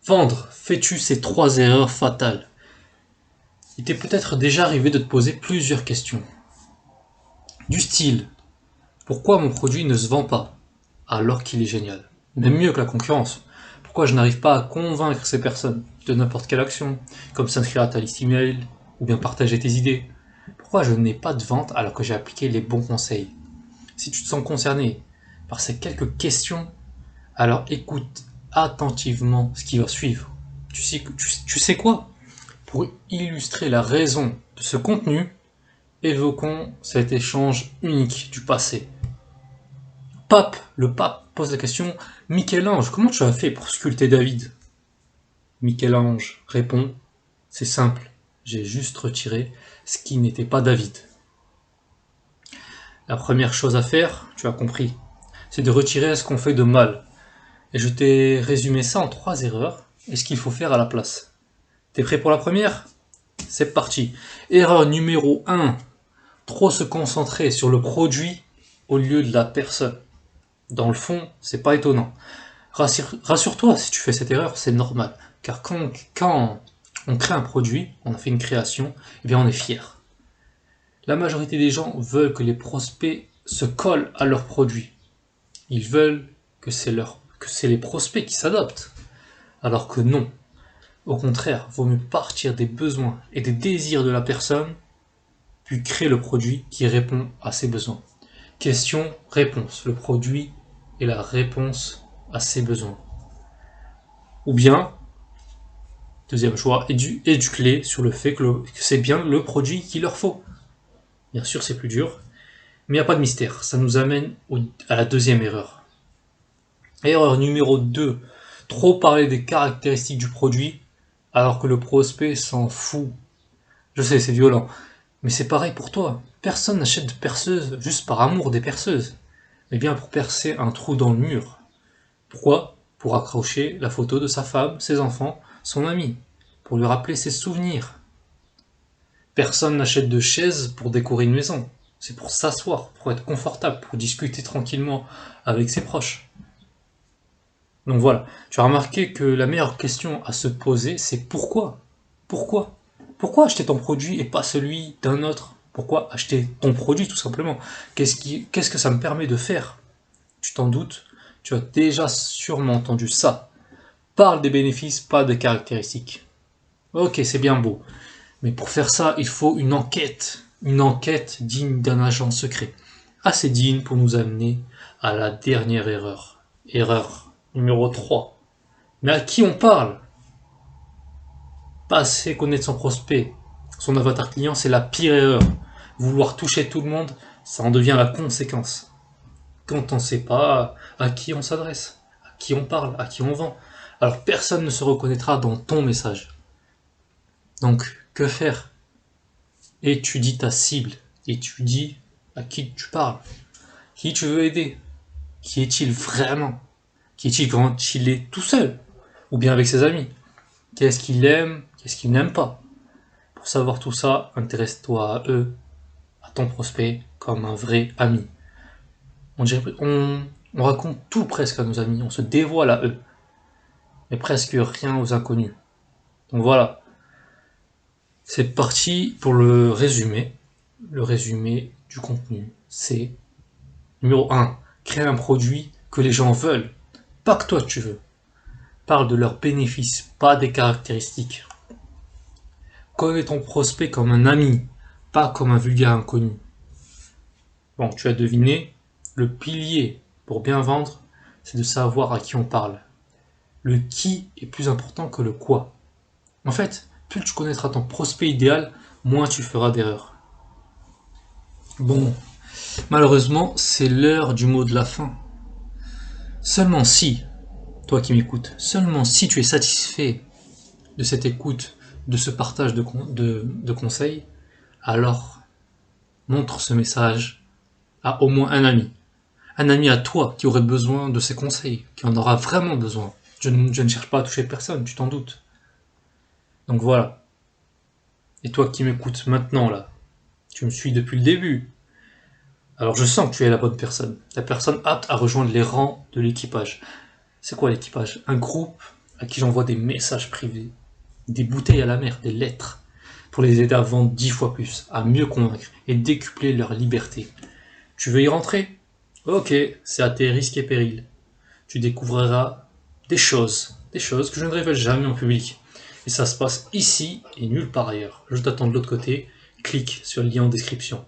Vendre, fais-tu ces 3 erreurs fatales? Il t'est peut-être déjà arrivé de te poser plusieurs questions. Du style, pourquoi mon produit ne se vend pas alors qu'il est génial? Même mieux que la concurrence. Pourquoi je n'arrive pas à convaincre ces personnes de n'importe quelle action, comme s'inscrire à ta liste email ou bien partager tes idées? Pourquoi je n'ai pas de vente alors que j'ai appliqué les bons conseils? Si tu te sens concerné par ces quelques questions, alors écoute attentivement ce qui va suivre. Tu sais quoi? Pour illustrer la raison de ce contenu, évoquons cet échange unique du passé. Le pape pose la question: Michel-Ange, comment tu as fait pour sculpter David? Michel-Ange répond: c'est simple, j'ai juste retiré ce qui n'était pas David. La première chose à faire, tu as compris, c'est de retirer ce qu'on fait de mal. Et je t'ai résumé ça en 3 erreurs et ce qu'il faut faire à la place. T'es prêt pour la première? C'est parti. Erreur numéro 1. Trop se concentrer sur le produit au lieu de la personne. Dans le fond, c'est pas étonnant. Rassure-toi, si tu fais cette erreur, c'est normal. Car quand on crée un produit, on a fait une création, eh bien on est fier. La majorité des gens veulent que les prospects se collent à leurs produits. Ils veulent que c'est les prospects qui s'adaptent. Alors que non. Au contraire, vaut mieux partir des besoins et des désirs de la personne, puis créer le produit qui répond à ses besoins. Question, réponse. Le produit est la réponse à ses besoins. Ou bien, deuxième choix, éduque-les sur le fait que c'est bien le produit qu'il leur faut. Bien sûr, c'est plus dur, mais il n'y a pas de mystère. Ça nous amène à la deuxième erreur. Erreur numéro 2. Trop parler des caractéristiques du produit alors que le prospect s'en fout. Je sais, c'est violent, mais c'est pareil pour toi. Personne n'achète de perceuse juste par amour des perceuses, mais bien pour percer un trou dans le mur. Pourquoi? Pour accrocher la photo de sa femme, ses enfants, son ami, pour lui rappeler ses souvenirs. Personne n'achète de chaise pour décorer une maison. C'est pour s'asseoir, pour être confortable, pour discuter tranquillement avec ses proches. Donc voilà, tu as remarqué que la meilleure question à se poser, c'est pourquoi? Pourquoi? Pourquoi acheter ton produit et pas celui d'un autre? Pourquoi acheter ton produit tout simplement? Qu'est-ce que ça me permet de faire? Tu t'en doutes? Tu as déjà sûrement entendu ça. Parle des bénéfices, pas des caractéristiques. Ok, c'est bien beau. Mais pour faire ça, il faut une enquête. Une enquête digne d'un agent secret. Assez digne pour nous amener à la dernière erreur. Erreur numéro 3. Mais à qui on parle? Pas assez connaître son prospect. Son avatar client, c'est la pire erreur. Vouloir toucher tout le monde, ça en devient la conséquence. Quand on ne sait pas à qui on s'adresse, à qui on parle, à qui on vend, alors personne ne se reconnaîtra dans ton message. Donc, que faire? Étudie ta cible, étudie à qui tu parles, qui tu veux aider, qui est-il vraiment, qui est-il quand il est tout seul, ou bien avec ses amis, qu'est-ce qu'il aime, qu'est-ce qu'il n'aime pas. Pour savoir tout ça, intéresse-toi à eux, à ton prospect, comme un vrai ami. On raconte tout presque à nos amis, on se dévoile à eux, mais presque rien aux inconnus. Donc voilà, c'est parti pour le résumé. Le résumé du contenu, c'est numéro 1. Créer un produit que les gens veulent, pas que toi tu veux. Parle de leurs bénéfices, pas des caractéristiques. Connais ton prospect comme un ami, pas comme un vulgaire inconnu. Bon, tu as deviné, le pilier pour bien vendre, c'est de savoir à qui on parle. Le qui est plus important que le quoi. En fait, plus tu connaîtras ton prospect idéal, moins tu feras d'erreurs. Bon, malheureusement, c'est l'heure du mot de la fin. Seulement si, toi qui m'écoutes, seulement si tu es satisfait de cette écoute, de ce partage de conseils, alors montre ce message à au moins un ami. Un ami à toi qui aurait besoin de ces conseils, qui en aura vraiment besoin. Je ne cherche pas à toucher personne, tu t'en doutes. Donc voilà. Et toi qui m'écoutes maintenant là, tu me suis depuis le début. Alors je sens que tu es la bonne personne. La personne apte à rejoindre les rangs de l'équipage. C'est quoi l'équipage? Un groupe à qui j'envoie des messages privés, des bouteilles à la mer, des lettres, pour les aider à vendre 10 fois plus, à mieux convaincre et décupler leur liberté. Tu veux y rentrer? Ok, c'est à tes risques et périls. Tu découvriras des choses que je ne révèle jamais en public. Et ça se passe ici et nulle part ailleurs. Je t'attends de l'autre côté, clique sur le lien en description.